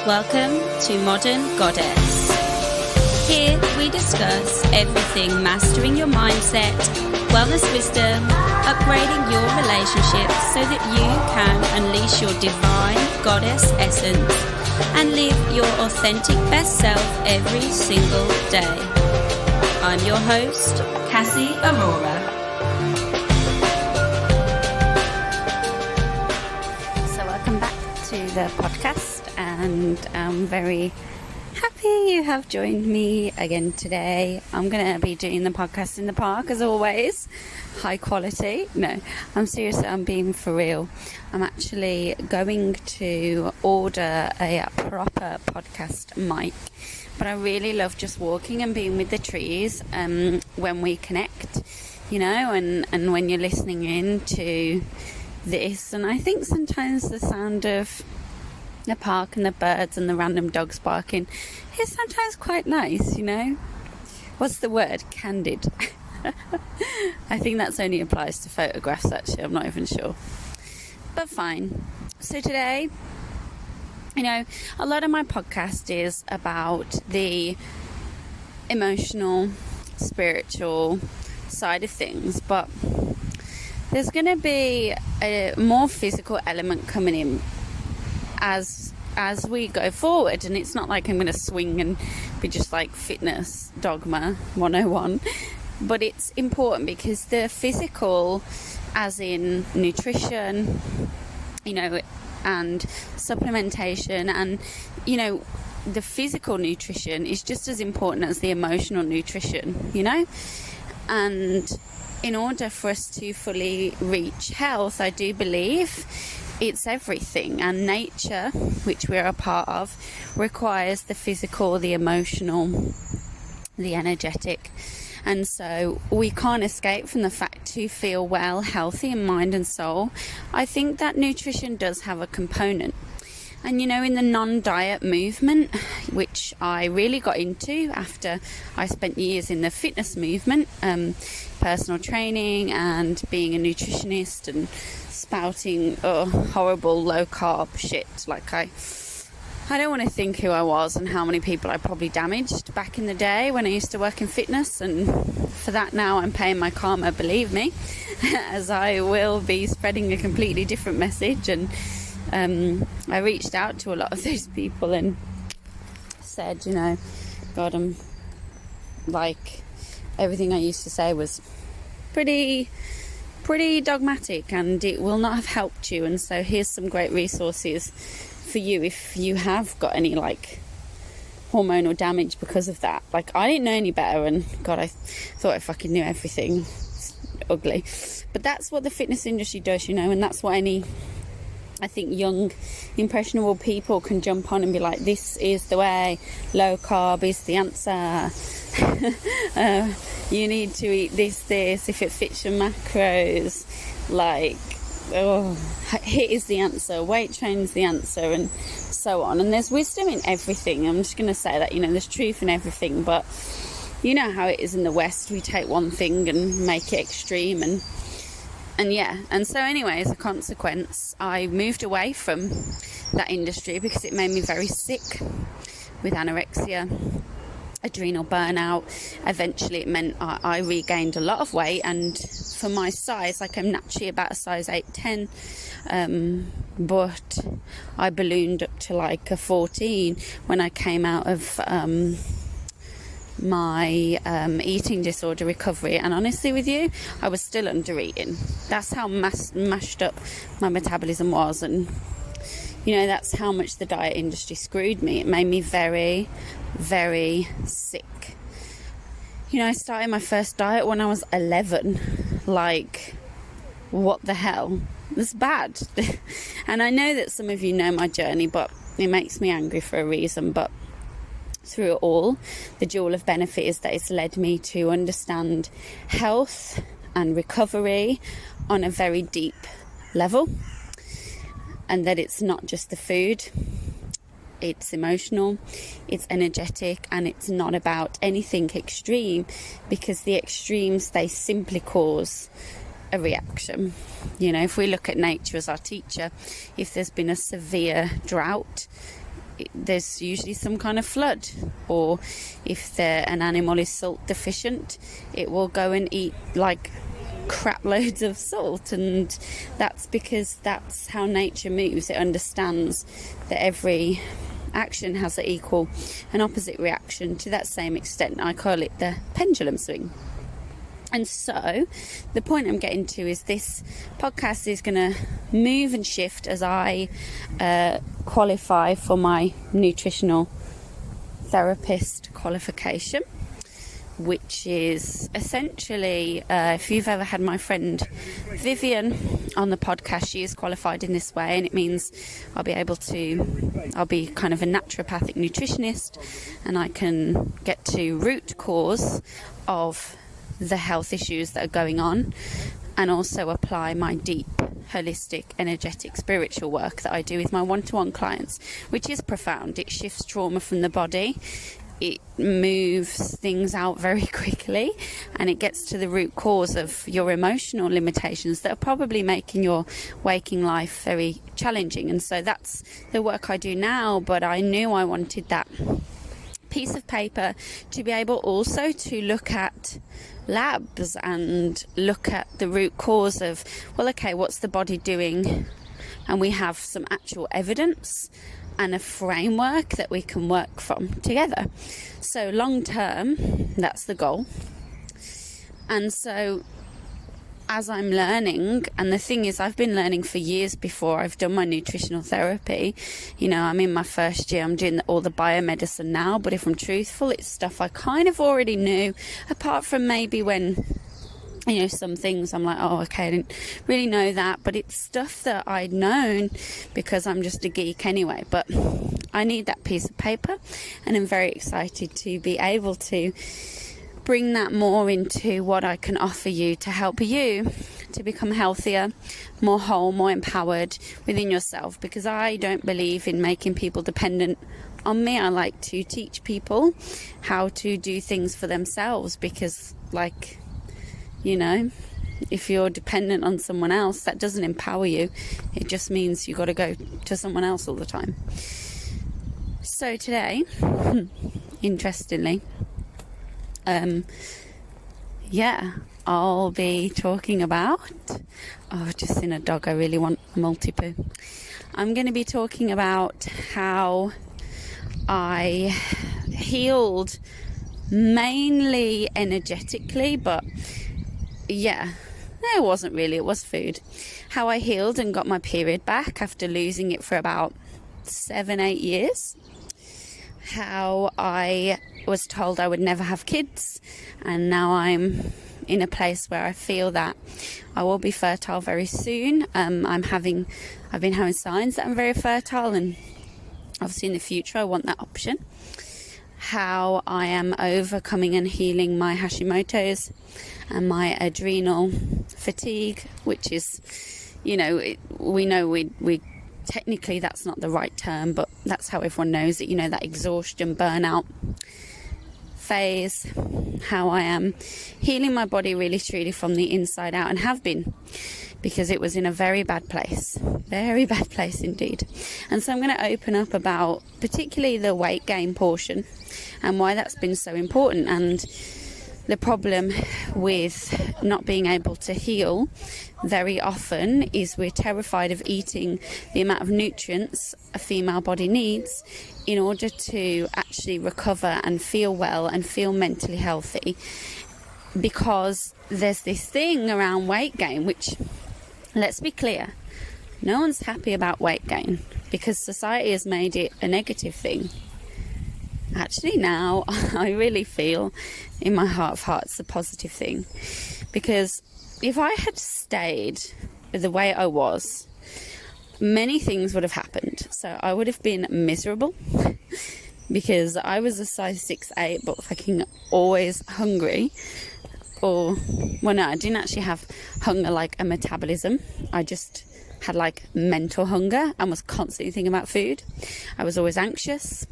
Welcome to Modern Goddess. Here we discuss everything mastering your mindset, wellness wisdom, upgrading your relationships so that you can unleash your divine goddess essence and live your authentic best self every single day. I'm your host, Cassie Aurora. So welcome back to the podcast, and I'm very happy you have joined me again today. I'm going to be doing the podcast in the park as always. High quality. No, I'm serious. I'm being for real. I'm actually going to order a proper podcast mic. But I really love just walking and being with the trees when we connect, you know, and when you're listening in to this. And I think sometimes the sound of the park and the birds and the random dogs barking is sometimes quite nice, you know. What's the word? Candid. I think that's only applies to photographs, actually. I'm not even sure. But fine. So today, you know, a lot of my podcast is about the emotional, spiritual side of things, but there's going to be a more physical element coming in as we go forward. And it's not like I'm going to swing and be just like fitness dogma 101, but it's important because the physical, as in nutrition, you know, and supplementation, and you know, the physical nutrition is just as important as the emotional nutrition, you know. And in order for us to fully reach health, I do believe it's everything, and nature, which we're a part of, requires the physical, the emotional, the energetic. And so we can't escape from the fact to feel well, healthy in mind and soul. I think that nutrition does have a component. And you know, in the non-diet movement, which I really got into after I spent years in the fitness movement, personal training and being a nutritionist and spouting horrible low-carb shit. Like I don't want to think who I was and how many people I probably damaged back in the day when I used to work in fitness, and for that now I'm paying my karma, believe me, as I will be spreading a completely different message. And I reached out to a lot of those people and said, you know, God, I'm like, everything I used to say was pretty dogmatic and it will not have helped you, and so here's some great resources for you if you have got any like hormonal damage because of that. Like, I didn't know any better, and God, I thought I fucking knew everything. It's ugly, but that's what the fitness industry does, you know, and that's what any, I think, young impressionable people can jump on and be like, this is the way, low carb is the answer. You need to eat this if it fits your macros, like, HIIT is the answer, weight training is the answer, and so on. And there's wisdom in everything. I'm just going to say that, you know, there's truth in everything, but you know how it is in the West. We take one thing and make it extreme, and yeah. And so anyway, as a consequence, I moved away from that industry because it made me very sick with anorexia, adrenal burnout. Eventually it meant I regained a lot of weight, and for my size, like, I'm naturally about a size 8-10, but I ballooned up to like a 14 when I came out of my eating disorder recovery. And honestly with you, I was still under eating. That's how mashed up my metabolism was, and you know, that's how much the diet industry screwed me. It made me very, very sick. You know, I started my first diet when I was 11. Like, what the hell? It's bad. And I know that some of you know my journey, but it makes me angry for a reason. But through it all, the jewel of benefit is that it's led me to understand health and recovery on a very deep level. And that it's not just the food, it's emotional, it's energetic, and it's not about anything extreme, because the extremes, they simply cause a reaction. You know, if we look at nature as our teacher, if there's been a severe drought, there's usually some kind of flood, or if an animal is salt deficient, it will go and eat like crap loads of salt, and that's because that's how nature moves. It understands that every action has an equal and opposite reaction to that same extent. I call it the pendulum swing. And so the point I'm getting to is this podcast is going to move and shift as I qualify for my nutritional therapist qualification, which is essentially, if you've ever had my friend Vivian on the podcast, she is qualified in this way, and it means I'll be kind of a naturopathic nutritionist, and I can get to root cause of the health issues that are going on, and also apply my deep, holistic, energetic, spiritual work that I do with my one-to-one clients, which is profound. It shifts trauma from the body. It moves things out very quickly, and it gets to the root cause of your emotional limitations that are probably making your waking life very challenging. And so that's the work I do now, but I knew I wanted that piece of paper to be able also to look at labs and look at the root cause of, well, okay, what's the body doing? And we have some actual evidence and a framework that we can work from together. So long term, that's the goal. And so as I'm learning, and the thing is, I've been learning for years before I've done my nutritional therapy. You know, I'm in my first year, I'm doing all the biomedicine now, but if I'm truthful, it's stuff I kind of already knew, apart from maybe when, you know, some things I'm like, oh, okay, I didn't really know that, but it's stuff that I'd known because I'm just a geek anyway. But I need that piece of paper, and I'm very excited to be able to bring that more into what I can offer you to help you to become healthier, more whole, more empowered within yourself, because I don't believe in making people dependent on me. I like to teach people how to do things for themselves, because, like, you know, if you're dependent on someone else, that doesn't empower you. It just means you got to go to someone else all the time. So today, interestingly, I'll be talking about, just in a dog, I really want a multi-poo. I'm going to be talking about how I healed mainly energetically, but yeah, no, it wasn't really, it was food. How I healed and got my period back after losing it for about 7-8 years. How I was told I would never have kids, and now I'm in a place where I feel that I will be fertile very soon. I've been having signs that I'm very fertile, and obviously in the future I want that option. How I am overcoming and healing my hashimotos and my adrenal fatigue, which is, you know, we technically that's not the right term, but that's how everyone knows it, you know, that exhaustion, burnout phase. How I am healing my body really truly from the inside out, and have been, because it was in a very bad place indeed. And so I'm going to open up about particularly the weight gain portion and why that's been so important, and the problem with not being able to heal very often is we're terrified of eating the amount of nutrients a female body needs in order to actually recover and feel well and feel mentally healthy, because there's this thing around weight gain, which, let's be clear, no one's happy about weight gain because society has made it a negative thing. Actually, now I really feel in my heart of hearts a positive thing, because if I had stayed the way I was, many things would have happened. So I would have been miserable because I was a size 6'8", but fucking always hungry. Or, well, no, I didn't actually have hunger like a metabolism. I just had like mental hunger and was constantly thinking about food. I was always anxious.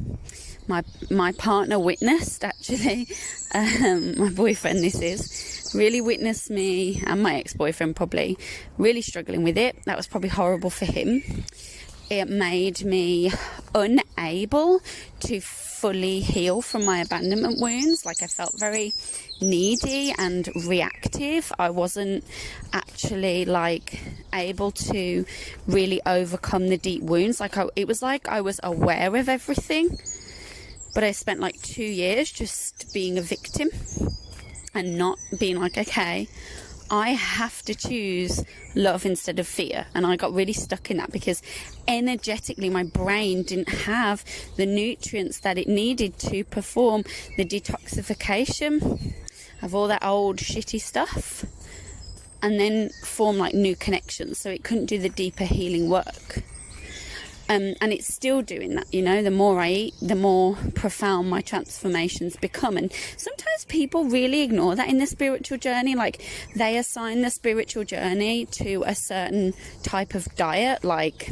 My partner witnessed, actually, my boyfriend really witnessed me, and my ex-boyfriend probably, really struggling with it. That was probably horrible for him. it made me unable to fully heal from my abandonment wounds. Like, I felt very needy and reactive. I wasn't actually like able to really overcome the deep wounds. It was like I was aware of everything, but I spent like 2 years just being a victim and not being like, okay, I have to choose love instead of fear. And I got really stuck in that because energetically my brain didn't have the nutrients that it needed to perform the detoxification of all that old shitty stuff and then form like new connections. So it couldn't do the deeper healing work. And it's still doing that, you know. The more I eat, the more profound my transformations become. And sometimes people really ignore that in the spiritual journey. Like, they assign the spiritual journey to a certain type of diet, like,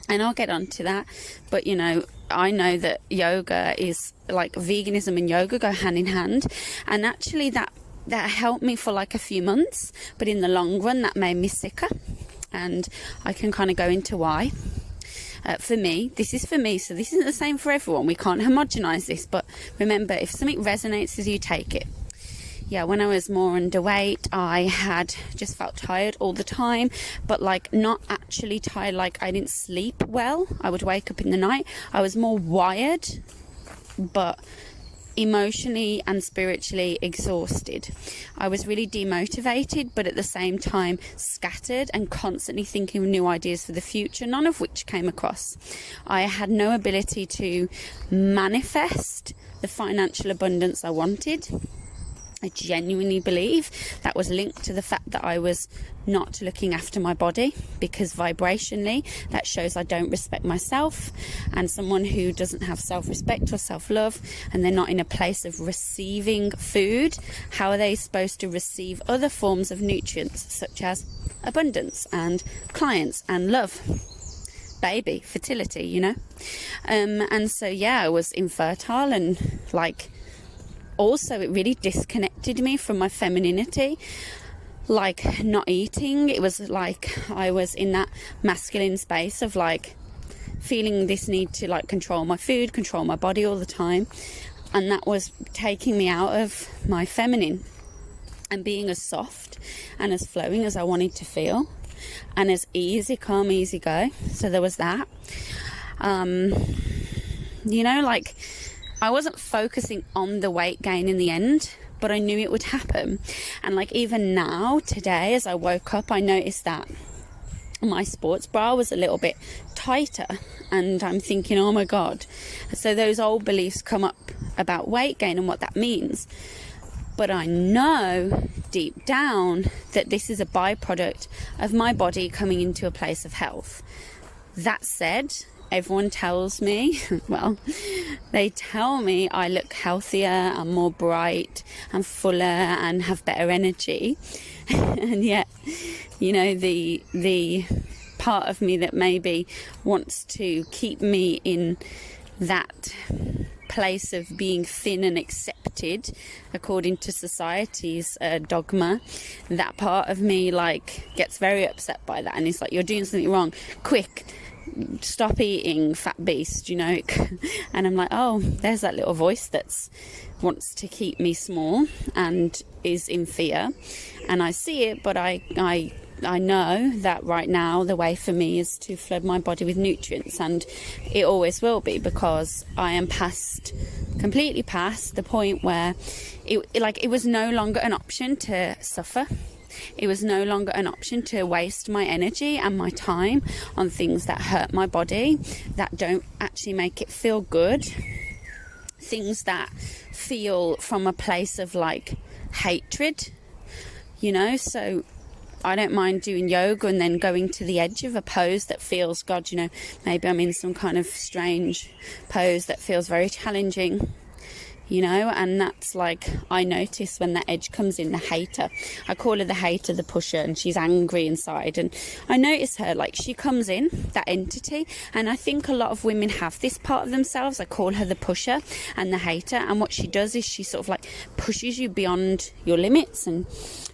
and I'll get onto that. But, you know, I know that yoga is, like, veganism and yoga go hand in hand. And actually that helped me for like a few months. But in the long run, that made me sicker. And I can kind of go into why. For me, this is for me, so this isn't the same for everyone. We can't homogenize this, but remember, if something resonates with you, take it. Yeah, when I was more underweight, I had just felt tired all the time, but like not actually tired, like I didn't sleep well. I would wake up in the night. I was more wired, but emotionally and spiritually exhausted. I was really demotivated, but at the same time scattered and constantly thinking of new ideas for the future, none of which came across. I had no ability to manifest the financial abundance I wanted. I genuinely believe that was linked to the fact that I was not looking after my body, because vibrationally that shows I don't respect myself. And someone who doesn't have self-respect or self-love and they're not in a place of receiving food, how are they supposed to receive other forms of nutrients such as abundance and clients and love, baby, fertility, you know? And so yeah, I was infertile, and like also it really disconnected me from my femininity. Like not eating, it was like I was in that masculine space of like feeling this need to like control my food, control my body all the time, and that was taking me out of my feminine and being as soft and as flowing as I wanted to feel, and as easy come, easy go. So there was that. You know, like I wasn't focusing on the weight gain in the end, but I knew it would happen. And like even now, today, as I woke up, I noticed that my sports bra was a little bit tighter, and I'm thinking, oh my God. So those old beliefs come up about weight gain and what that means. But I know deep down that this is a byproduct of my body coming into a place of health. That said, everyone tells me, well, they tell me I look healthier and more bright and fuller and have better energy. And yet, you know, the part of me that maybe wants to keep me in that place of being thin and accepted according to society's dogma, that part of me like gets very upset by that, and it's like, you're doing something wrong, quick, stop eating, fat beast, you know. And I'm like, oh, there's that little voice that's wants to keep me small and is in fear, and I see it, but I know that right now the way for me is to flood my body with nutrients, and it always will be, because I am completely past the point where it was no longer an option to suffer. It was no longer an option to waste my energy and my time on things that hurt my body, that don't actually make it feel good, things that feel from a place of like hatred, you know. So I don't mind doing yoga and then going to the edge of a pose that feels, God, you know, maybe I'm in some kind of strange pose that feels very challenging, and that's like, I notice when that edge comes in, the hater. I call her the hater, the pusher, and she's angry inside. And I notice her, like, she comes in, that entity, and I think a lot of women have this part of themselves. I call her the pusher and the hater, and what she does is she sort of like pushes you beyond your limits and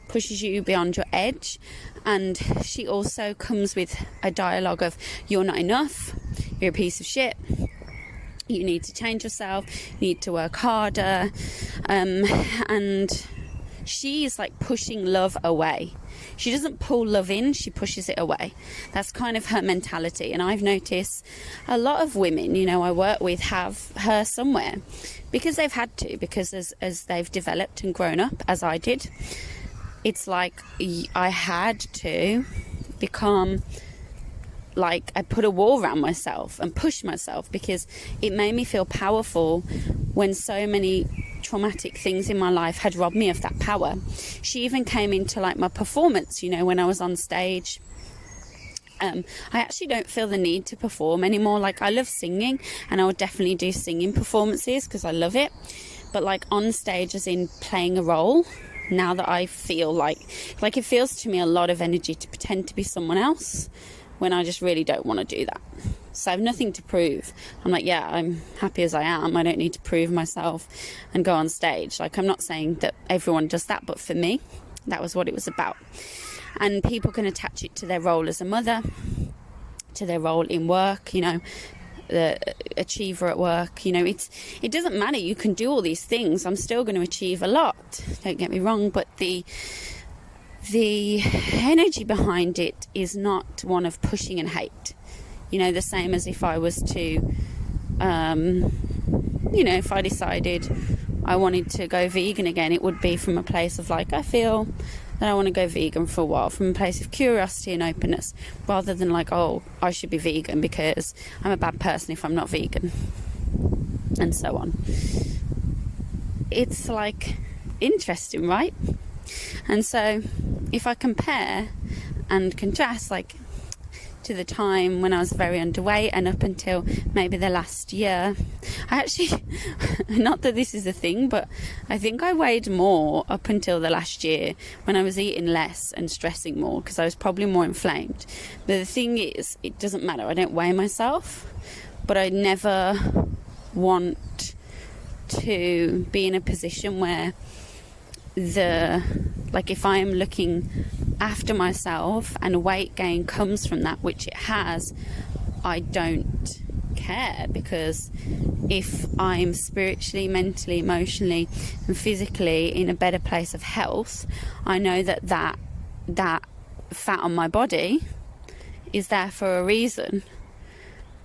pushes you beyond your edge. And she also comes with a dialogue of, you're not enough, you're a piece of shit, you need to change yourself, you need to work harder, and she's like pushing love away. She doesn't pull love in, she pushes it away. That's kind of her mentality. And I've noticed a lot of women, I work with, have her somewhere because they've had to, because as they've developed and grown up, as I did, it's like I had to become, like, I put a wall around myself and push myself, because it made me feel powerful when so many traumatic things in my life had robbed me of that power. She even came into like my performance, when I was on stage. I actually don't feel the need to perform anymore. Like, I love singing, and I would definitely do singing performances because I love it. But like on stage, as in playing a role, now that I feel like it feels to me a lot of energy to pretend to be someone else, when I just really don't want to do that. So I have nothing to prove. I'm like, yeah, I'm happy as I am. I don't need to prove myself and go on stage. Like, I'm not saying that everyone does that, but for me, that was what it was about. And people can attach it to their role as a mother, to their role in work, the achiever at work. It doesn't matter. You can do all these things. I'm still going to achieve a lot. Don't get me wrong, but the energy behind it is not one of pushing and hate. The same as if I was to, if I decided I wanted to go vegan again, it would be from a place of like, I feel that I want to go vegan for a while, from a place of curiosity and openness, rather than like, oh, I should be vegan because I'm a bad person if I'm not vegan, and so on. It's like interesting, right? And so if I compare and contrast, like, to the time when I was very underweight and up until maybe the last year, I actually, not that this is a thing, but I think I weighed more up until the last year when I was eating less and stressing more, because I was probably more inflamed. But the thing is, it doesn't matter. I don't weigh myself, but I never want to be in a position where if I am looking after myself and weight gain comes from that, which it has, I don't care, because if I'm spiritually, mentally, emotionally and physically in a better place of health, I know that fat on my body is there for a reason.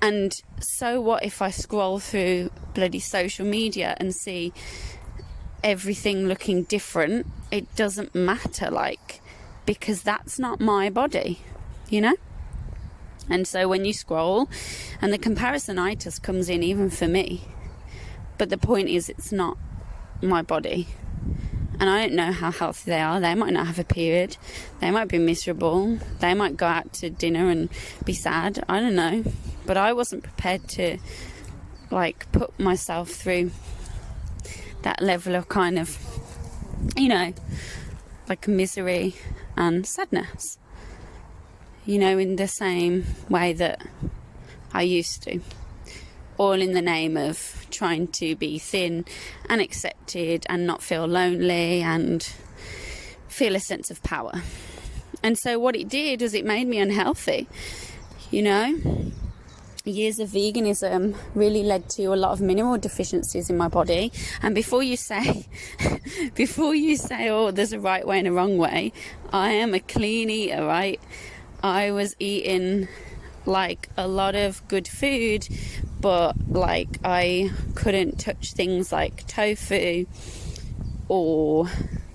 And so what if I scroll through bloody social media and see everything looking different? It doesn't matter, because that's not my body, And so when you scroll, and the comparisonitis comes in even for me, but the point is, it's not my body. And I don't know how healthy they are. They might not have a period. They might be miserable. They might go out to dinner and be sad. I don't know. But I wasn't prepared to put myself through that level of kind of, misery and sadness, in the same way that I used to, all in the name of trying to be thin and accepted and not feel lonely and feel a sense of power. And so what it did was it made me unhealthy. Years of veganism really led to a lot of mineral deficiencies in my body. And before you say, oh, there's a right way and a wrong way, I am a clean eater, right? I was eating a lot of good food, but I couldn't touch things like tofu or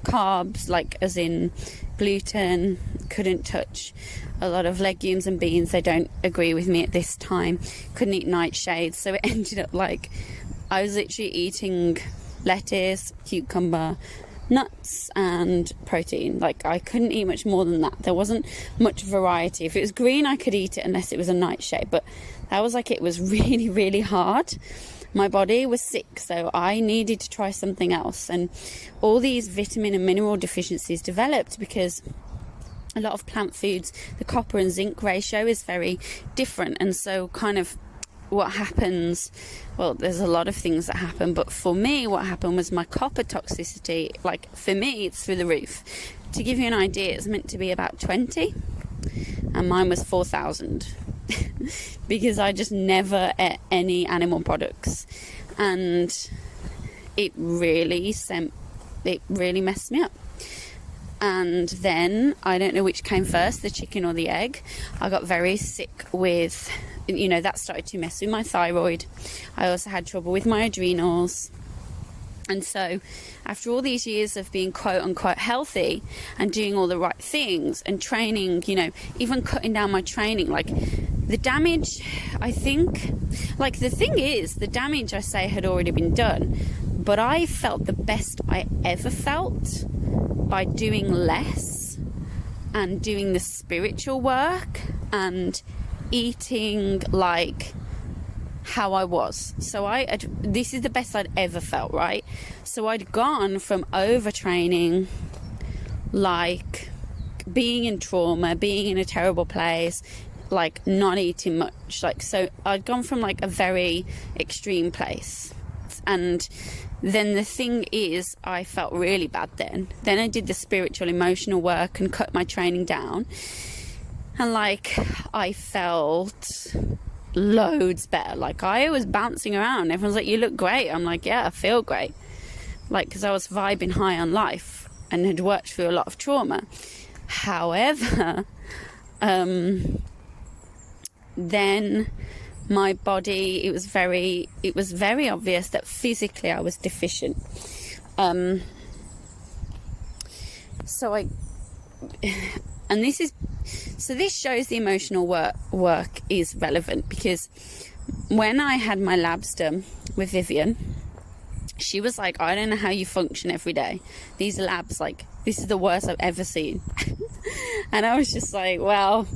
carbs, as in gluten. Couldn't touch a lot of legumes and beans. They don't agree with me at this time. Couldn't eat nightshades. So it ended up I was literally eating lettuce, cucumber, nuts and protein. I couldn't eat much more than that. There wasn't much variety. If it was green, I could eat it unless it was a nightshade, but that was it was really, really hard. my body was sick, so I needed to try something else. And all these vitamin and mineral deficiencies developed because a lot of plant foods, the copper and zinc ratio is very different. And so kind of what happens, well, there's a lot of things that happen, but for me what happened was my copper toxicity, like for me it's through the roof. To give you an idea, it's meant to be about 20 and mine was 4,000 because I just never ate any animal products, and it really messed me up. And then I don't know which came first, the chicken or the egg. I got very sick with, that started to mess with my thyroid. I also had trouble with my adrenals. And so after all these years of being quote unquote healthy and doing all the right things and training, even cutting down my training, like the damage, I think, like the thing is, the damage I say had already been done, but I felt the best I ever felt by doing less and doing the spiritual work and eating like how I was. So this is the best I'd ever felt, right? So I'd gone from overtraining, like being in trauma, being in a terrible place, like not eating much, like, so I'd gone from like a very extreme place. And then the thing is, I felt really bad then I did the spiritual emotional work and cut my training down, and like I felt loads better. Like I was bouncing around, everyone's like, you look great. I'm like, yeah, I feel great, like, because I was vibing high on life and had worked through a lot of trauma. However, then my body, it was very obvious that physically I was deficient. This shows the emotional work is relevant, because when I had my labs done with Vivian, she was like, I don't know how you function every day. These labs, like, this is the worst I've ever seen. And I was just like, well,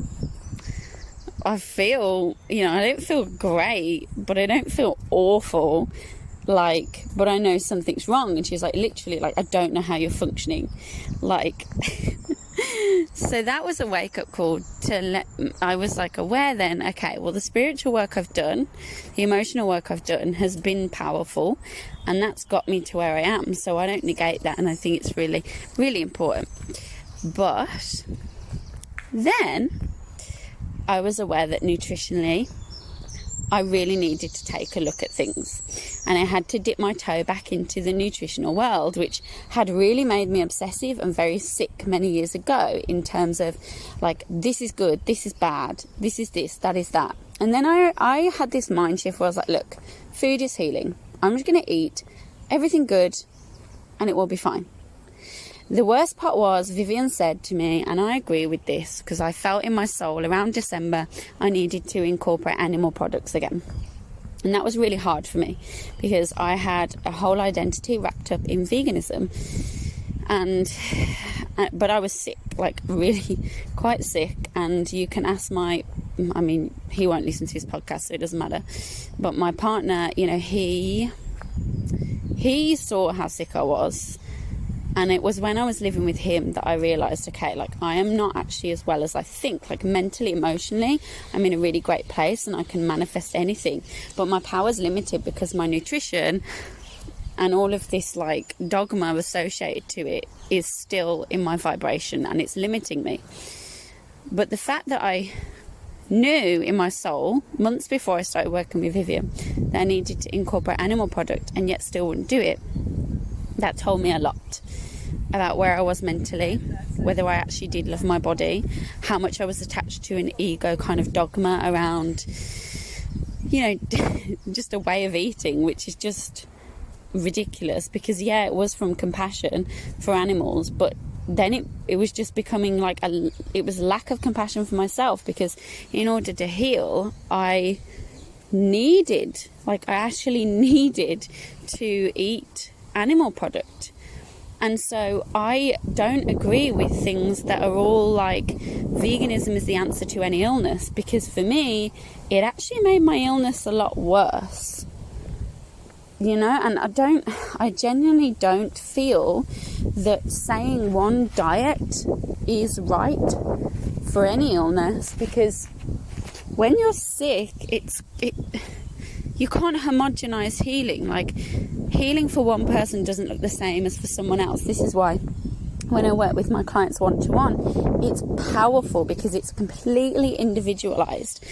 I feel, I don't feel great, but I don't feel awful, like, but I know something's wrong. And she's like, literally, like, I don't know how you're functioning, like. So that was a wake-up call I was like aware then, okay, well, the spiritual work I've done, the emotional work I've done has been powerful, and that's got me to where I am. So I don't negate that, and I think it's really, really important. But then I was aware that nutritionally I really needed to take a look at things, and I had to dip my toe back into the nutritional world, which had really made me obsessive and very sick many years ago, in terms of like, this is good, this is bad, this is this, that is that. And then I had this mind shift where I was like, look, food is healing. I'm just going to eat everything good and it will be fine. The worst part was, Vivian said to me, and I agree with this, because I felt in my soul around December I needed to incorporate animal products again. And that was really hard for me, because I had a whole identity wrapped up in veganism. But I was sick, like really quite sick. And you can ask he won't listen to his podcast, so it doesn't matter. But my partner, he saw how sick I was. And it was when I was living with him that I realised, okay, like, I am not actually as well as I think. Like, mentally, emotionally, I'm in a really great place and I can manifest anything. But my power's limited because my nutrition and all of this, like, dogma associated to it is still in my vibration, and it's limiting me. But the fact that I knew in my soul, months before I started working with Vivian, that I needed to incorporate animal product and yet still wouldn't do it, that told me a lot about where I was mentally, whether I actually did love my body, how much I was attached to an ego kind of dogma around, just a way of eating, which is just ridiculous. Because it was from compassion for animals, but then it was just becoming like it was lack of compassion for myself, because in order to heal, I actually needed to eat animal product. And so I don't agree with things that are all like veganism is the answer to any illness, because for me it actually made my illness a lot worse. and I genuinely don't feel that saying one diet is right for any illness, because when you're sick, you can't homogenize healing. Like, healing for one person doesn't look the same as for someone else. This is why when I work with my clients one-to-one, it's powerful, because it's completely individualized.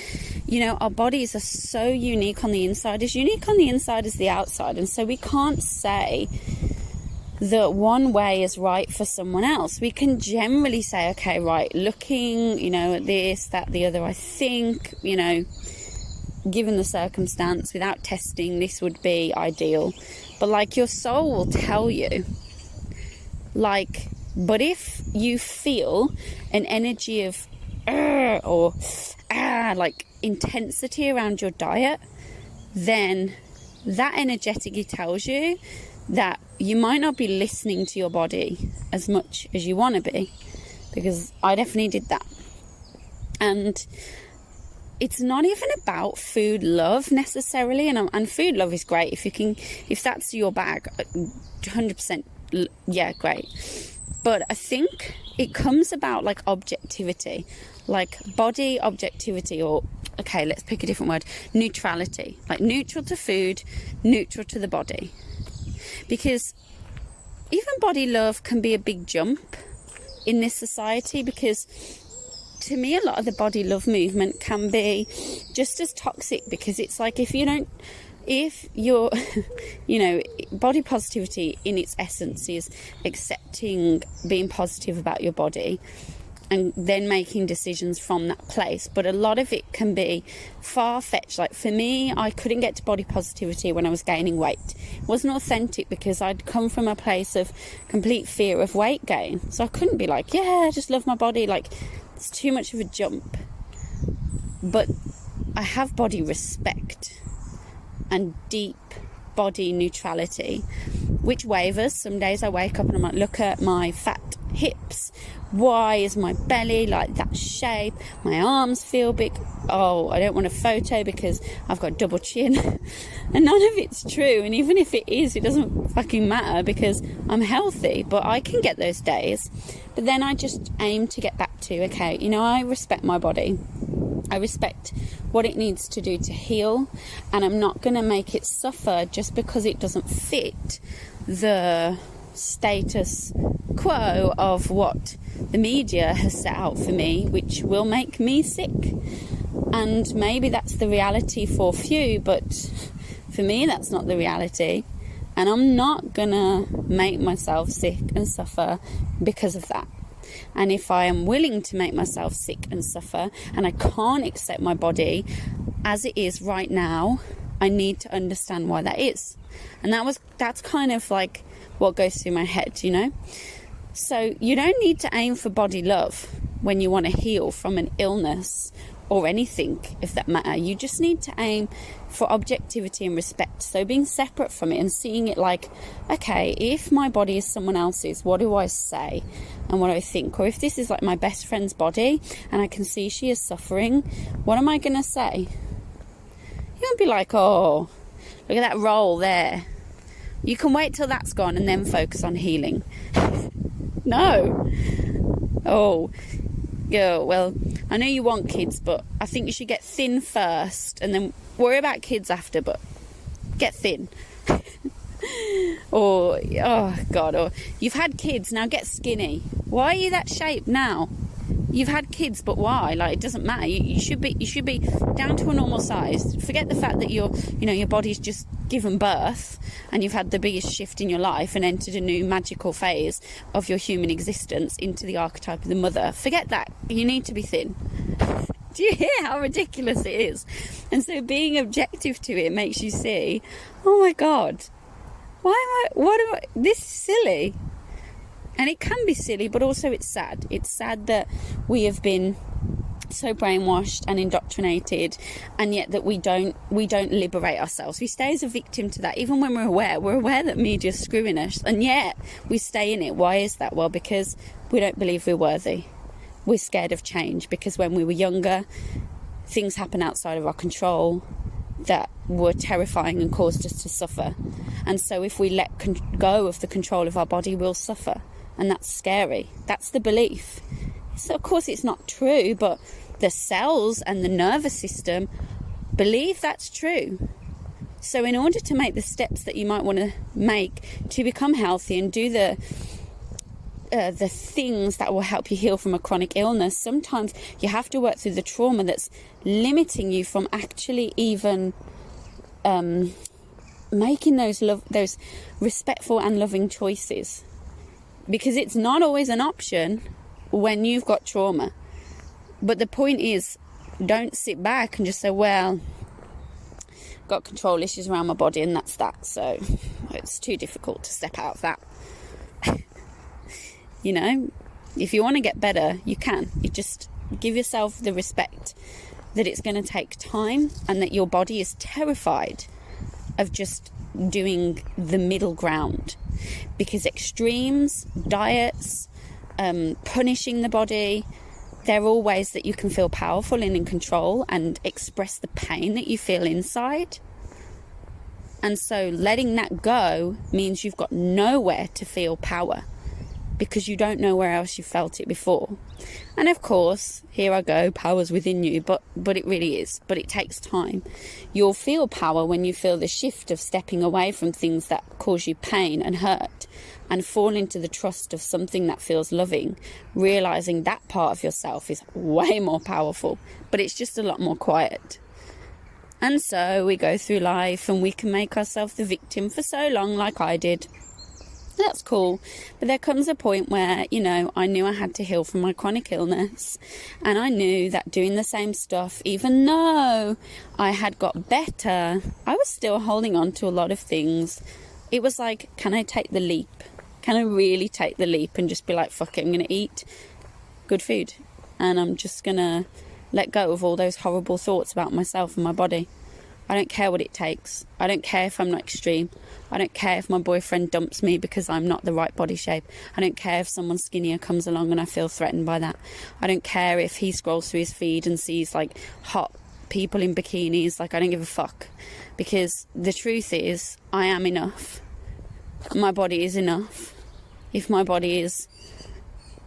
Our bodies are so unique on the inside, as unique on the inside as the outside. And so we can't say that one way is right for someone else. We can generally say, okay, right, looking, at this, that, the other, I think, given the circumstance, without testing, this would be ideal. But like, your soul will tell you, like, but if you feel an energy of like intensity around your diet, then that energetically tells you that you might not be listening to your body as much as you want to be, because I definitely did that. And it's not even about food love necessarily, and food love is great if that's your bag, 100%, yeah, great. But I think it comes about like objectivity, like body objectivity, or okay, let's pick a different word, neutrality, like neutral to food, neutral to the body. Because even body love can be a big jump in this society, because to me, a lot of the body love movement can be just as toxic, because it's like, if you're, body positivity in its essence is accepting, being positive about your body, and then making decisions from that place. But a lot of it can be far-fetched. Like for me, I couldn't get to body positivity when I was gaining weight. It wasn't authentic, because I'd come from a place of complete fear of weight gain. So I couldn't be like, yeah, I just love my body. Like, it's too much of a jump. But I have body respect and deep body neutrality, which wavers. Some days I wake up and I'm like, look at my fat hips. Why is my belly like that shape? My arms feel big. Oh, I don't want a photo because I've got double chin. And none of it's true. And even if it is, it doesn't fucking matter, because I'm healthy. But I can get those days. But then I just aim to get back to, okay, I respect my body. I respect what it needs to do to heal, and I'm not going to make it suffer just because it doesn't fit the status quo of what the media has set out for me, which will make me sick. And maybe that's the reality for few, but for me that's not the reality, and I'm not gonna make myself sick and suffer because of that. And if I am willing to make myself sick and suffer, and I can't accept my body as it is right now, I need to understand why that is. And that's kind of like what goes through my head, So you don't need to aim for body love when you want to heal from an illness or anything, if that matter. You just need to aim for objectivity and respect. So being separate from it and seeing it like, okay, if my body is someone else's, what do I say and what do I think? Or if this is like my best friend's body and I can see she is suffering, what am I going to say? You won't be like, oh, look at that roll there. You can wait till that's gone and then focus on healing. No. Oh, yeah, well, I know you want kids, but I think you should get thin first and then worry about kids after, but get thin. Or, oh God, or you've had kids, now get skinny. Why are you that shape now? You've had kids, but why? Like, it doesn't matter. You should be down to a normal size. Forget the fact that your body's just given birth and you've had the biggest shift in your life and entered a new magical phase of your human existence into the archetype of the mother. Forget that. You need to be thin. Do you hear how ridiculous it is? And so being objective to it makes you see, oh my God, this is silly. And it can be silly, but also it's sad. It's sad that we have been so brainwashed and indoctrinated, and yet that we don't liberate ourselves. We stay as a victim to that, even when we're aware that media's screwing us, and yet we stay in it. Why is that? Well, because we don't believe we're worthy. We're scared of change, because when we were younger, things happen outside of our control that were terrifying and caused us to suffer. And so if we let go of the control of our body, we'll suffer. And that's scary. That's the belief. So of course it's not true, but the cells and the nervous system believe that's true. So in order to make the steps that you might want to make to become healthy and do the things that will help you heal from a chronic illness, sometimes you have to work through the trauma that's limiting you from actually even making those respectful and loving choices, because it's not always an option when you've got trauma. But the point is, don't sit back and just say, well, got control issues around my body and that's that, so it's too difficult to step out of that. You know, if you want to get better, you can. You just give yourself the respect that it's going to take time, and that your body is terrified of just doing the middle ground, because extremes, diets, punishing the body, they're all ways that you can feel powerful and in control and express the pain that you feel inside. And so letting that go means you've got nowhere to feel power, because you don't know where else you felt it before. And of course, here I go, power's within you, but it really is. But it takes time. You'll feel power when you feel the shift of stepping away from things that cause you pain and hurt, and fall into the trust of something that feels loving, realizing that part of yourself is way more powerful, but it's just a lot more quiet. And so we go through life and we can make ourselves the victim for so long, like I did. That's cool. But there comes a point where, you know, I knew I had to heal from my chronic illness, and I knew that doing the same stuff, even though I had got better, I was still holding on to a lot of things. It was like, can I take the leap? Can I really take the leap and just be like, fuck it, I'm going to eat good food, and I'm just going to let go of all those horrible thoughts about myself and my body. I don't care what it takes. I don't care if I'm not extreme. I don't care if my boyfriend dumps me because I'm not the right body shape. I don't care if someone skinnier comes along and I feel threatened by that. I don't care if he scrolls through his feed and sees like hot people in bikinis. Like, I don't give a fuck, because the truth is, I am enough. My body is enough. If my body is,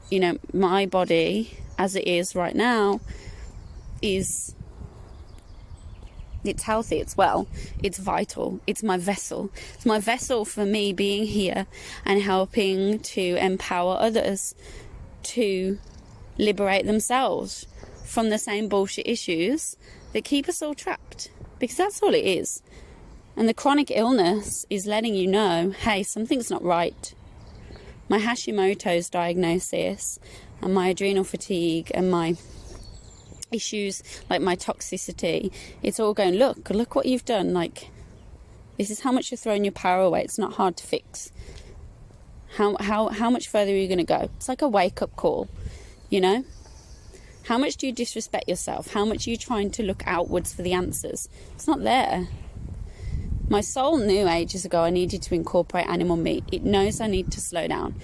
you know, my body as it is right now is, it's healthy, it's well, it's vital, it's my vessel. It's my vessel for me being here and helping to empower others to liberate themselves from the same bullshit issues that keep us all trapped, because that's all it is. And the chronic illness is letting you know, hey, something's not right. My hashimotos diagnosis and my adrenal fatigue and my issues, like my toxicity, it's all going, look what you've done. Like, this is how much you're throwing your power away. It's not hard to fix. How much further are you going to go? It's like a wake-up call, you know? How much do you disrespect yourself? How much are you trying to look outwards for the answers? It's not there. My soul knew ages ago I needed to incorporate animal meat. It knows I need to slow down.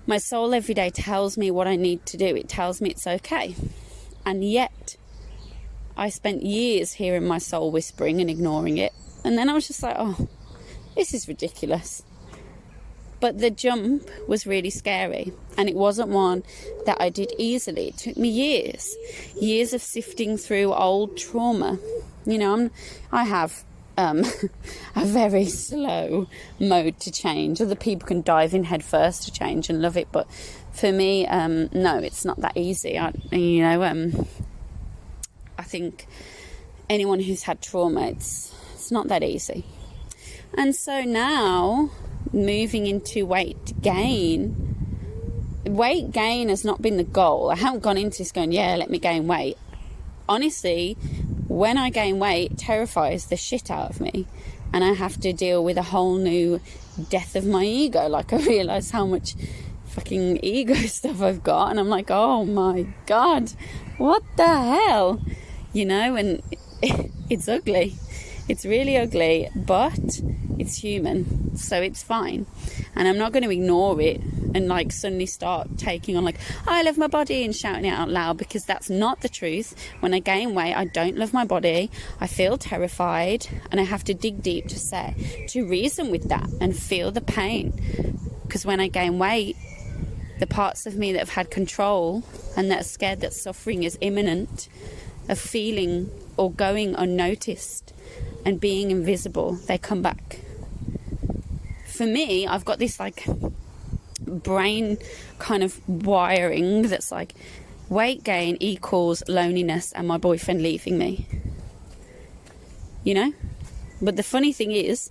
My soul every day tells me what I need to do. It tells me it's okay. And yet, I spent years hearing my soul whispering and ignoring it. And then I was just like, oh, this is ridiculous. But the jump was really scary. And it wasn't one that I did easily. It took me years of sifting through old trauma. You know, I have a very slow mode to change. Other people can dive in head first to change and love it, but for me, no, it's not that easy. I think anyone who's had trauma, it's not that easy. And so now, moving into weight gain has not been the goal. I haven't gone into this going, yeah, let me gain weight. Honestly, when I gain weight, it terrifies the shit out of me, and I have to deal with a whole new death of my ego. Like, I realise how much fucking ego stuff I've got, and I'm like, oh my god, what the hell, you know? And it's ugly. It's really ugly, but it's human, so it's fine. And I'm not going to ignore it and like suddenly start taking on like, I love my body, and shouting it out loud, because that's not the truth. When I gain weight, I don't love my body. I feel terrified, and I have to dig deep to reason with that and feel the pain. Because when I gain weight, the parts of me that have had control and that are scared that suffering is imminent, of feeling or going unnoticed and being invisible, they come back. For me, I've got this like brain kind of wiring that's like, weight gain equals loneliness and my boyfriend leaving me, you know. But the funny thing is,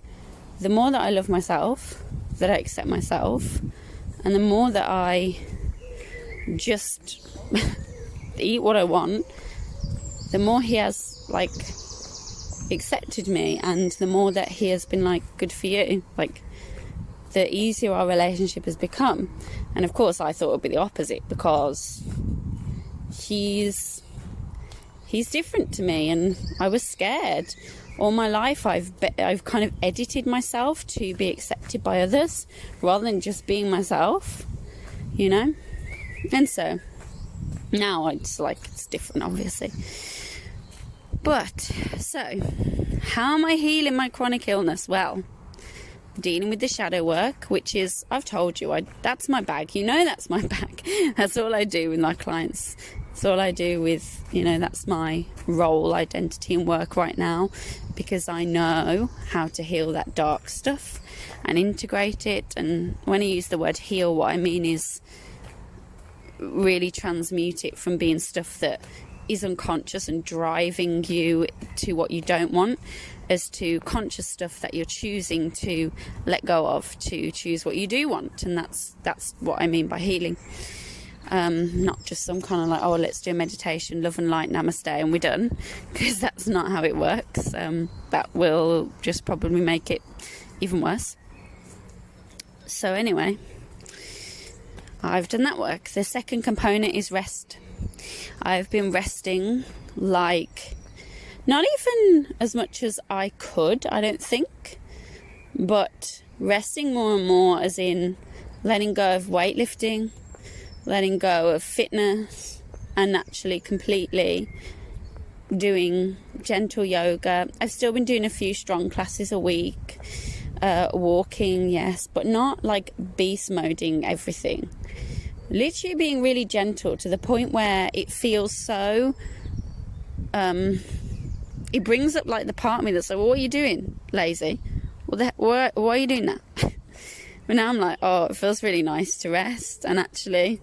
the more that I love myself, that I accept myself, and the more that I just eat what I want, the more he has like accepted me, and the more that he has been like, good for you, like the easier our relationship has become. And of course I thought it would be the opposite, because he's different to me, and I was scared. All my life I've kind of edited myself to be accepted by others rather than just being myself, you know. And so now it's like, it's different, obviously. But so how am I healing my chronic illness? Well, dealing with the shadow work, which is, I've told you, that's my bag. You know, that's my bag. That's all I do with my clients. That's all I do with, you know, that's my role, identity, and work right now, because I know how to heal that dark stuff and integrate it. And when I use the word heal, what I mean is really transmute it from being stuff that is unconscious and driving you to what you don't want, as to conscious stuff that you're choosing to let go of, to choose what you do want. And that's what I mean by healing. Not just some kind of like, oh, let's do a meditation, love and light, namaste, and we're done, because that's not how it works. That will just probably make it even worse. So anyway, I've done that work. The second component is rest. I've been resting like, not even as much as I could, I don't think, but resting more and more, as in letting go of weightlifting, letting go of fitness, and actually completely doing gentle yoga. I've still been doing a few strong classes a week, walking, yes, but not like beast moding everything. Literally being really gentle, to the point where it feels so, it brings up like the part of me that's like, well, what are you doing, lazy? Why are you doing that? But now I'm like, oh, it feels really nice to rest. And actually,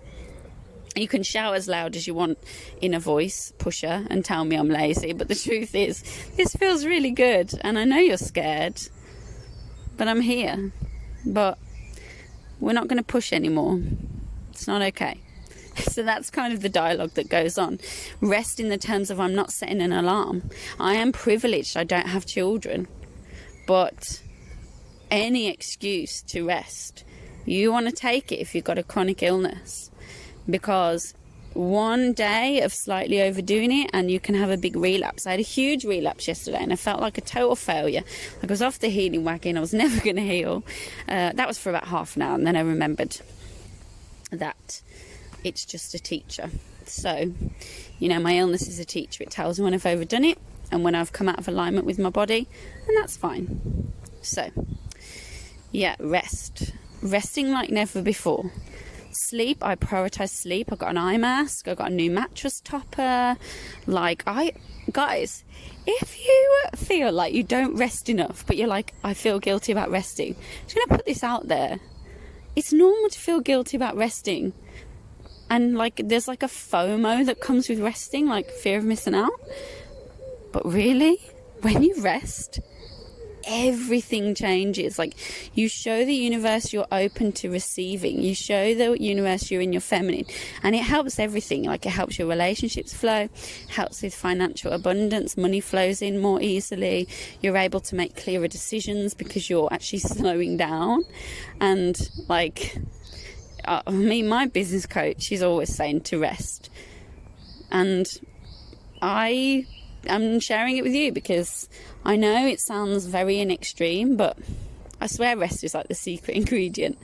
you can shout as loud as you want in a voice pusher and tell me I'm lazy, but the truth is, this feels really good. And I know you're scared, but I'm here. But we're not going to push anymore. It's not okay. So that's kind of the dialogue that goes on. Rest in the terms of, I'm not setting an alarm. I am privileged, I don't have children. But any excuse to rest, you want to take it if you've got a chronic illness. Because one day of slightly overdoing it and you can have a big relapse. I had a huge relapse yesterday and I felt like a total failure. Like I was off the healing wagon, I was never going to heal. That was for about half an hour, and then I remembered that it's just a teacher. So, you know, my illness is a teacher. It tells me when I've overdone it and when I've come out of alignment with my body, and that's fine. So, yeah, resting like never before. Sleep, I prioritize sleep. I got an eye mask, I got a new mattress topper. Guys, if you feel like you don't rest enough, but you're like, I feel guilty about resting, I'm just gonna put this out there. It's normal to feel guilty about resting, and like there's like a FOMO that comes with resting, like fear of missing out. But really, when you rest, everything changes. Like, you show the universe you're open to receiving. You show the universe you're in your feminine, and it helps everything. Like, it helps your relationships flow, helps with financial abundance, money flows in more easily, you're able to make clearer decisions because you're actually slowing down. And like my business coach, she's always saying to rest, and I'm sharing it with you because I know it sounds very in extreme, but I swear rest is like the secret ingredient.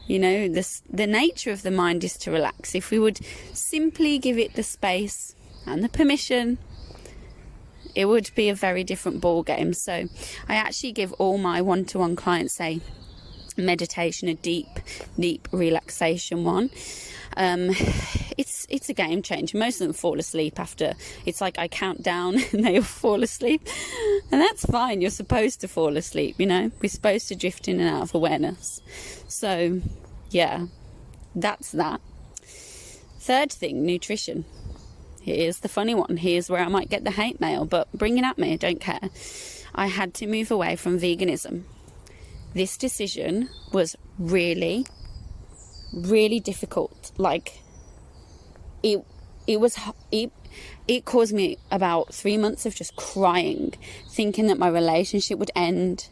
You know, the nature of the mind is to relax. If we would simply give it the space and the permission, it would be a very different ball game. So I actually give all my one-to-one clients a meditation, a deep relaxation one. It's a game changer. Most of them fall asleep after. It's like I count down and they all fall asleep, and that's fine. You're supposed to fall asleep, you know. We're supposed to drift in and out of awareness. So yeah, that's that. Third thing, nutrition. Here's the funny one. Here's where I might get the hate mail, but bring it at me, I don't care. I had to move away from veganism. This decision was really difficult. Like, it caused me about 3 months of just crying, thinking that my relationship would end,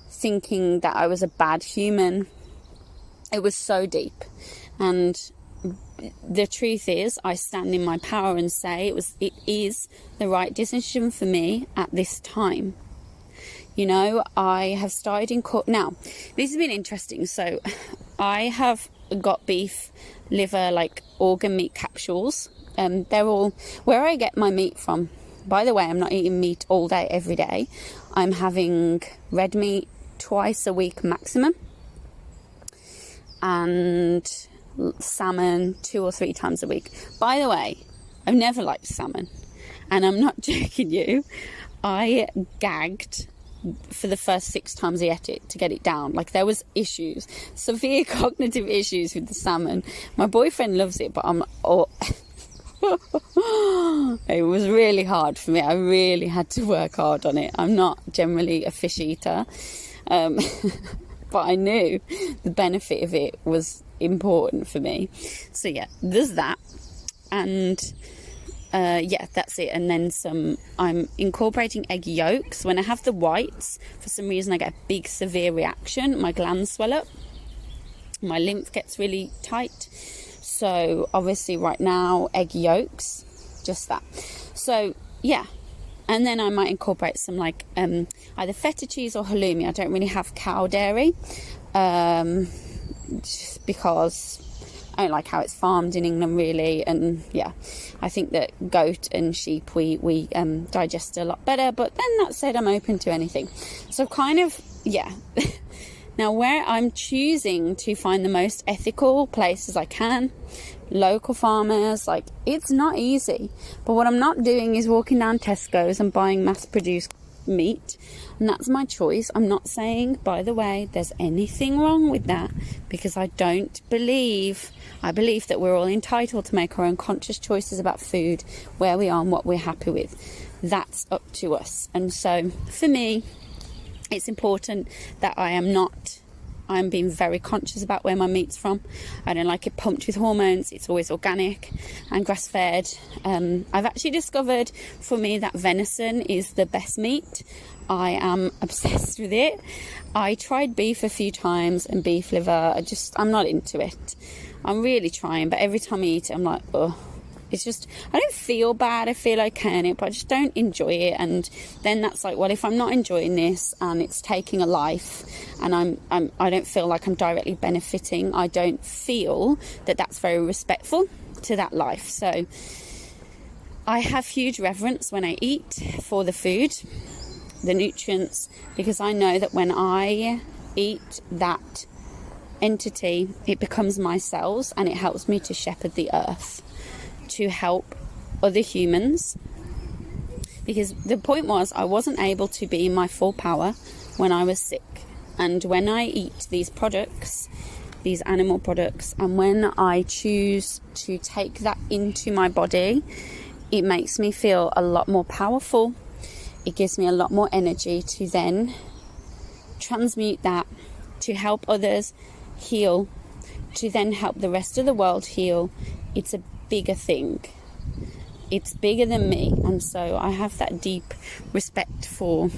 thinking that I was a bad human. It was so deep. And the truth is, I stand in my power and say it is the right decision for me at this time. You know, I have started in court. Now, this has been interesting. So I have got beef, liver, like organ meat capsules. They're all where I get my meat from. By the way, I'm not eating meat all day, every day. I'm having red meat twice a week maximum. And salmon 2 or 3 times a week. By the way, I've never liked salmon. And I'm not joking you. I gagged for the first 6 times I ate it to get it down. Like, there was issues, severe cognitive issues with the salmon. My boyfriend loves it, but I'm it was really hard for me. I really had to work hard on it. I'm not generally a fish eater, but I knew the benefit of it was important for me. So yeah, there's that. And yeah, that's it. And then I'm incorporating egg yolks. When I have the whites, for some reason I get a big severe reaction. My glands swell up, my lymph gets really tight. So obviously right now, egg yolks, just that. So yeah, and then I might incorporate some like either feta cheese or halloumi. I don't really have cow dairy, just because I don't like how it's farmed in England, really. And yeah, I think that goat and sheep, we digest a lot better. But then that said, I'm open to anything. So kind of, yeah. Now, where I'm choosing to find the most ethical places I can, local farmers, like, it's not easy. But what I'm not doing is walking down Tesco's and buying mass-produced meat, and that's my choice. I'm not saying, by the way, there's anything wrong with that, because I believe that we're all entitled to make our own conscious choices about food, where we are and what we're happy with. That's up to us. And so for me, it's important that I'm being very conscious about where my meat's from. I don't like it pumped with hormones. It's always organic and grass-fed. I've actually discovered, for me, that venison is the best meat. I am obsessed with it. I tried beef a few times and beef liver. I'm not into it. I'm really trying, but every time I eat it, I'm like, oh. It's just, I don't feel bad, I feel okay in it, but I just don't enjoy it. And then that's like, well, if I'm not enjoying this and it's taking a life, and I don't feel like I'm directly benefiting, I don't feel that that's very respectful to that life. So I have huge reverence when I eat for the food, the nutrients, because I know that when I eat that entity, it becomes my cells, and it helps me to shepherd the earth, to help other humans. Because the point was, I wasn't able to be in my full power when I was sick. And when I eat these products, these animal products, and when I choose to take that into my body, it makes me feel a lot more powerful. It gives me a lot more energy to then transmute that, to help others heal, to then help the rest of the world heal. It's a bigger thing. It's bigger than me. And so I have that deep respect for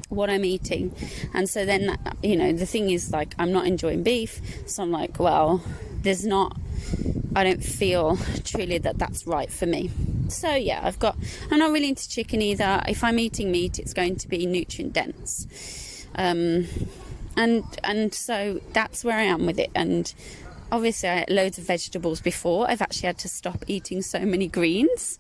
what I'm eating. And so then, you know, the thing is, like, I'm not enjoying beef, so I'm like, well, I don't feel truly that that's right for me. So yeah, I'm not really into chicken either. If I'm eating meat, it's going to be nutrient dense. And so that's where I am with it. And obviously I ate loads of vegetables before. I've actually had to stop eating so many greens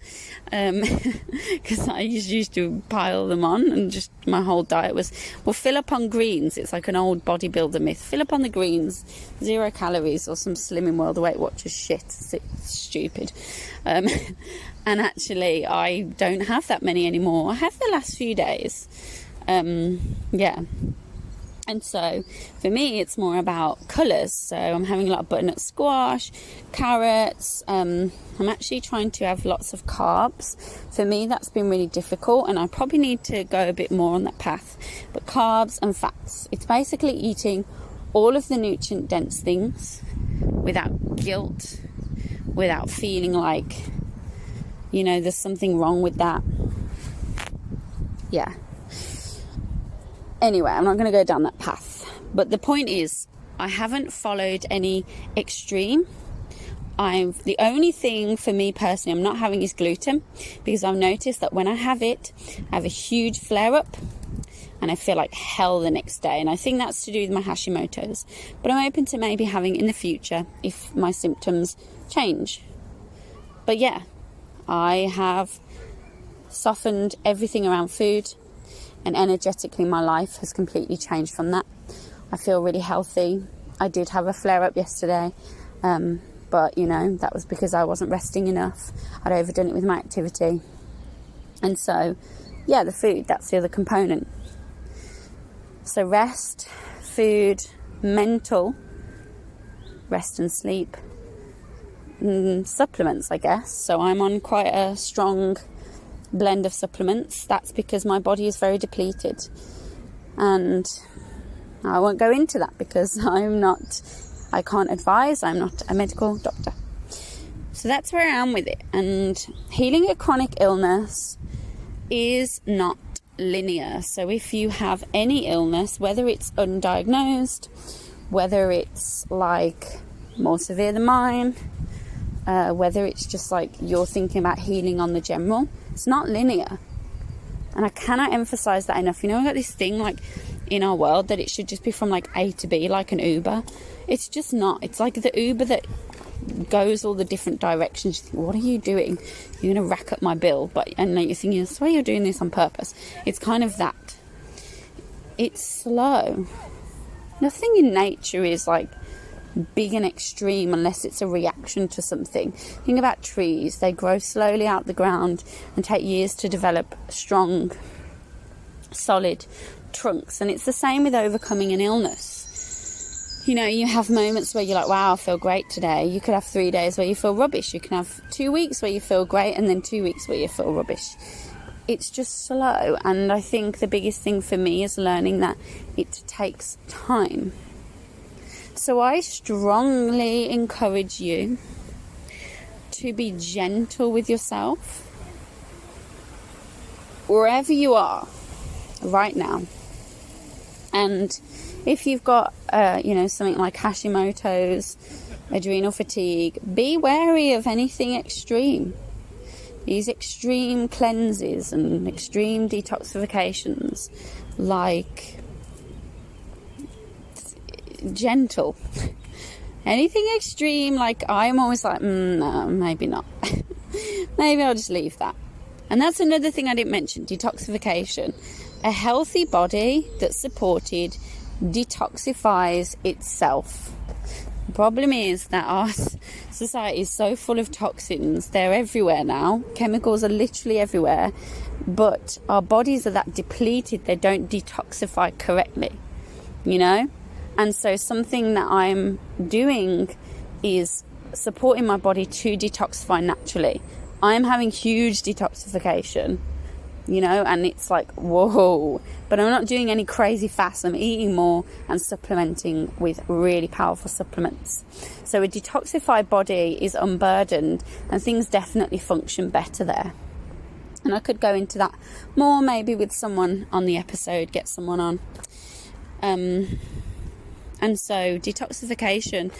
because I used to pile them on, and just my whole diet was, well, fill up on greens. It's like an old bodybuilder myth. Fill up on the greens, 0 calories, or some Slimming World Weight Watchers shit. It's stupid. And actually I don't have that many anymore. I have the last few days. Yeah. And so for me, it's more about colours. So I'm having a lot of butternut squash, carrots. I'm actually trying to have lots of carbs. For me, that's been really difficult, and I probably need to go a bit more on that path. But carbs and fats, it's basically eating all of the nutrient-dense things without guilt, without feeling like, you know, there's something wrong with that. Yeah. Anyway, I'm not going to go down that path. But the point is, I haven't followed any extreme. The only thing for me personally I'm not having is gluten, because I've noticed that when I have it, I have a huge flare-up and I feel like hell the next day. And I think that's to do with my hashimotos. But I'm open to maybe having in the future if my symptoms change. But yeah, I have softened everything around food. And energetically, my life has completely changed from that. I feel really healthy. I did have a flare-up yesterday, but, you know, that was because I wasn't resting enough. I'd overdone it with my activity. And so, yeah, the food, that's the other component. So rest, food, mental, rest and sleep, supplements, I guess. So I'm on quite a strong blend of supplements. That's because my body is very depleted, and I won't go into that because I can't advise. I'm not a medical doctor. So that's where I am with it. And healing a chronic illness is not linear. So if you have any illness, whether it's undiagnosed, whether it's like more severe than mine, whether it's just like you're thinking about healing on the general, it's not linear. And I cannot emphasize that enough. You know, we've got this thing like in our world that it should just be from like A to B, like an Uber. It's just not. It's like the Uber that goes all the different directions. You think, what are you doing? You're going to rack up my bill. And like you're thinking, that's why you're doing this on purpose. It's kind of that. It's slow. Nothing in nature is like big and extreme unless it's a reaction to something. Think about trees. They grow slowly out the ground and take years to develop strong, solid trunks. And it's the same with overcoming an illness. You know, you have moments where you're like, wow, I feel great today. You could have 3 days where you feel rubbish. You can have 2 weeks where you feel great, and then 2 weeks where you feel rubbish. It's just slow. And I think the biggest thing for me is learning that it takes time. So I strongly encourage you to be gentle with yourself wherever you are right now. And if you've got, something like hashimotos, adrenal fatigue, be wary of anything extreme. These extreme cleanses and extreme detoxifications, like gentle. Anything extreme, like I'm always like, no, maybe not. Maybe I'll just leave that. And that's another thing I didn't mention, detoxification. A healthy body that's supported detoxifies itself. The problem is that our society is so full of toxins. They're everywhere now. Chemicals are literally everywhere. But our bodies are that depleted, they don't detoxify correctly. You know? And so something that I'm doing is supporting my body to detoxify naturally. I'm having huge detoxification, you know, and it's like, whoa. But I'm not doing any crazy fasts. I'm eating more and supplementing with really powerful supplements. So a detoxified body is unburdened and things definitely function better there. And I could go into that more maybe with someone on the episode, get someone on. And so detoxification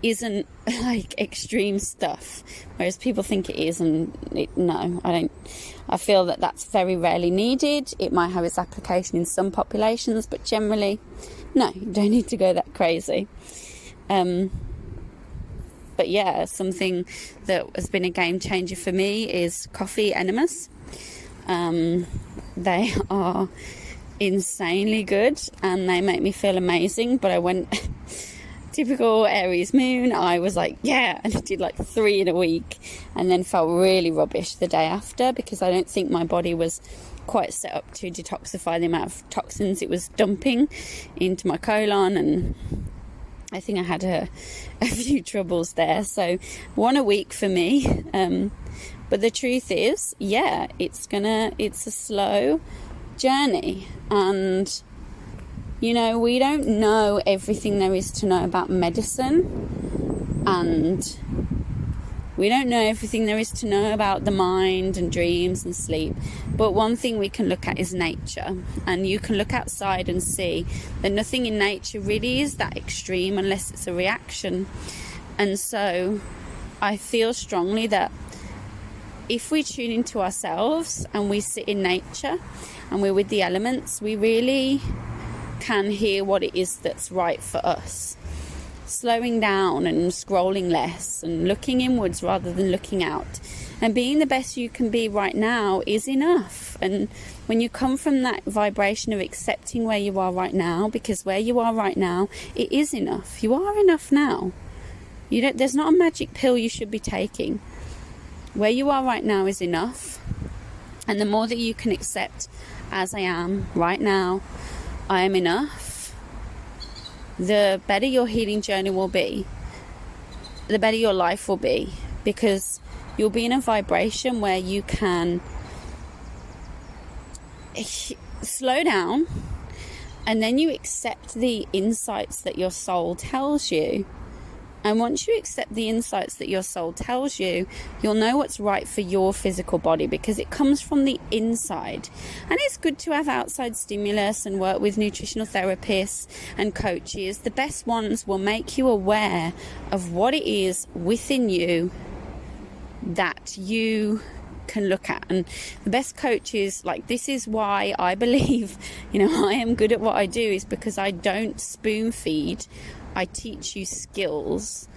isn't like extreme stuff, whereas people think it is, and no, I don't. I feel that that's very rarely needed. It might have its application in some populations, but generally, no, you don't need to go that crazy. But yeah, something that has been a game changer for me is coffee enemas. They are insanely good and they make me feel amazing. But I went typical Aries moon, I was like, yeah, and I did like 3 in a week, and then felt really rubbish the day after because I don't think my body was quite set up to detoxify the amount of toxins it was dumping into my colon, and I think I had a few troubles there. So 1 a week for me. But the truth is, yeah, it's a slow journey, and you know, we don't know everything there is to know about medicine, and we don't know everything there is to know about the mind and dreams and sleep. But one thing we can look at is nature, and you can look outside and see that nothing in nature really is that extreme unless it's a reaction. And so I feel strongly that if we tune into ourselves and we sit in nature and we're with the elements, we really can hear what it is that's right for us. Slowing down and scrolling less and looking inwards rather than looking out, and being the best you can be right now is enough. And when you come from that vibration of accepting where you are right now, because where you are right now, it is enough. You are enough now. There's not a magic pill you should be taking. Where you are right now is enough. And the more that you can accept, as I am right now, I am enough, the better your healing journey will be, the better your life will be, because you'll be in a vibration where you can slow down, and then you accept the insights that your soul tells you. And once you accept the insights that your soul tells you, you'll know what's right for your physical body, because it comes from the inside. And it's good to have outside stimulus and work with nutritional therapists and coaches. The best ones will make you aware of what it is within you that you can look at. And the best coaches, like, this is why I believe, I am good at what I do, is because I don't spoon feed. I teach you skills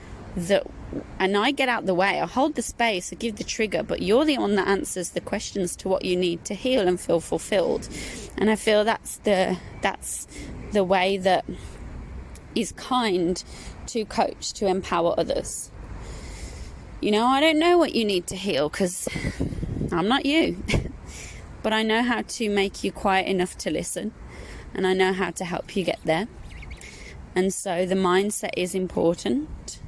and I get out the way. I hold the space, I give the trigger, but you're the one that answers the questions to what you need to heal and feel fulfilled. And I feel that's the way that is kind to coach, to empower others. I don't know what you need to heal because I'm not you, but I know how to make you quiet enough to listen, and I know how to help you get there. And so the mindset is important.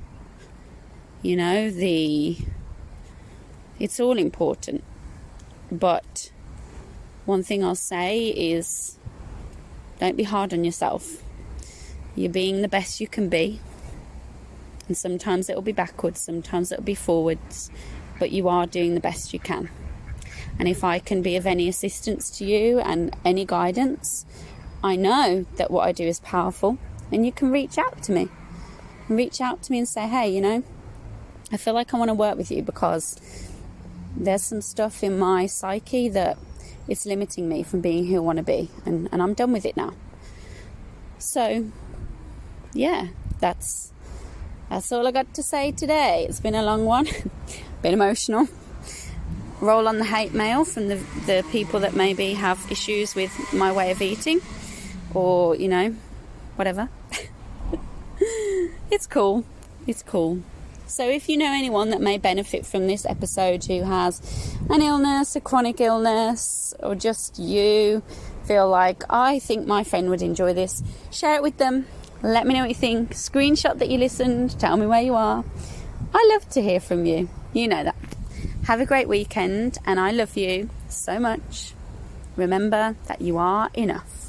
It's all important. But one thing I'll say is, don't be hard on yourself. You're being the best you can be. And sometimes it'll be backwards, sometimes it'll be forwards, but you are doing the best you can. And if I can be of any assistance to you and any guidance, I know that what I do is powerful. And you can reach out to me. And say, hey, I feel like I want to work with you because there's some stuff in my psyche that it's limiting me from being who I want to be. And I'm done with it now. So, yeah, that's all I got to say today. It's been a long one. Been emotional. Roll on the hate mail from the people that maybe have issues with my way of eating. Or, whatever. It's cool. So if you know anyone that may benefit from this episode who has an illness, a chronic illness, or just you feel like, I think my friend would enjoy this, share it with them. Let me know what you think. Screenshot that you listened. Tell me where you are. I love to hear from you. You know that. Have a great weekend, and I love you so much. Remember that you are enough.